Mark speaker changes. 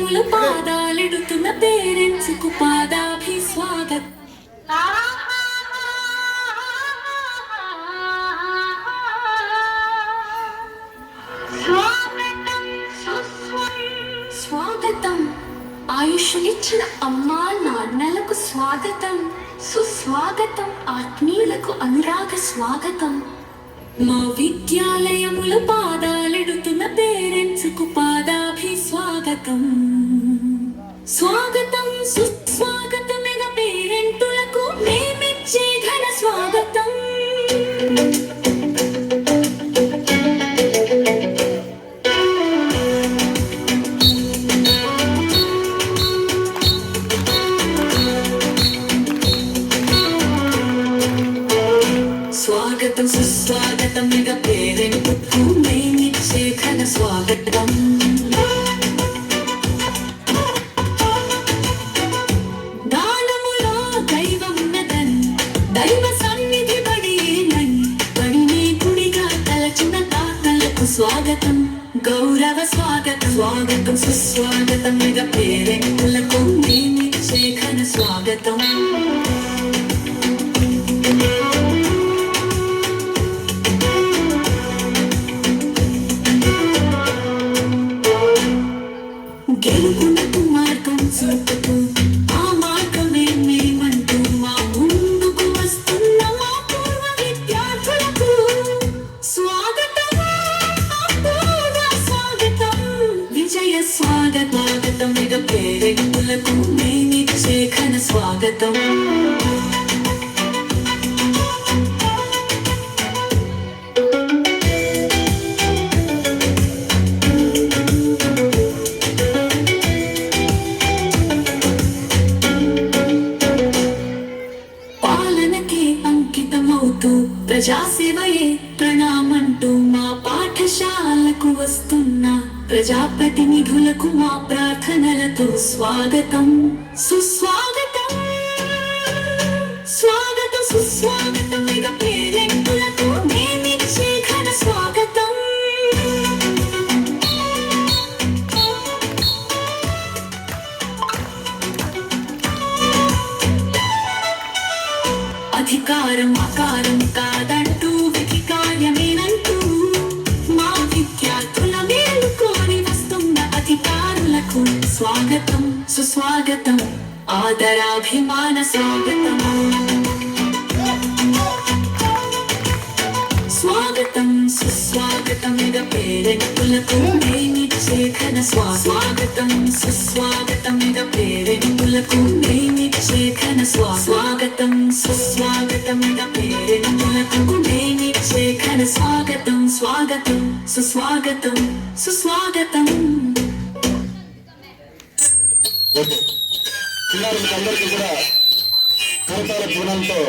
Speaker 1: విద్యాలయముల పాదాలెడుతున్న parents కు పాదాభి స్వాగతం. స్వాగతం. ఆయుష్నిచ్చిన అమ్మా నాన్నలకు స్వాగతం, సుస్వాగతం. ఆత్మీయులకు అనురాగ స్వాగతం. మా విద్యాలయముల పాదాలెడుతున్న పేరెంట్స్ కు పాదాభి స్వాగతం. స్వాగతం సుస్వాగతమైన పేరెంటులకు మేమిచ్చే ఘన స్వాగతం. స్వాగతం సుస్వాగతం మెగా పేరెంటుకు మేమిచ్చే ఘన స్వాగతం. దానములో దైవమున్నదని, దైవ సన్నిధి బడియేనని, బడిని గుడిగా తలచిన తాతలకు స్వాగతం, గౌరవ స్వాగతం. స్వాగతం సుస్వాగతం మెగా పేరెంటులకు మేమిచ్చే ఘన స్వాగతం. గెలుపునకు మార్గం చూపుతూ ఆ మార్గమే మేమంటూ మా ముందుకు వస్తున్న మా పూర్వ విద్యార్థులకు స్వాగతం, అపూర్వ స్వాగతం. విజయ స్వాగతం మెగా పేరెంటులకు మేమిచ్చే ఘన స్వాగతం. ప్రజాసేవయే ప్రణామంటూ మా పాఠశాలకు వస్తున్న ప్రజాప్రతినిధులకు మా ప్రార్థనలతో స్వాగతం, సుస్వాగతం. స్వాగతం సుస్వాగతం మెగా పేరెంటులకు మేమిచ్చే ఘన స్వాగతం. అధికారం అకారం కాదంటూ విధి కార్యమేనంటూ మా విద్యార్థుల మేలు కోరి వస్తున్న అధికారులకు స్వాగతం, సుస్వాగతం. ఆదరాభిమాన స్వాగతం. స్వాగతం సుస్వాగతం మెగా పేరెంటులకు మేమిచ్చే ఘన స్వాగతం. సుస్వాగతం మెగా పేరెంటులకు మేమిచ్చే ఘన స్వాగతం. సుస్వాగతం మెగా పేరెంటులకు మేమిచ్చే ఘన స్వాగతం. స్వాగతం సుస్వాగతం సుస్వాగతం.
Speaker 2: పిల్లలకి కూడా కరతాల పూర్ణంతో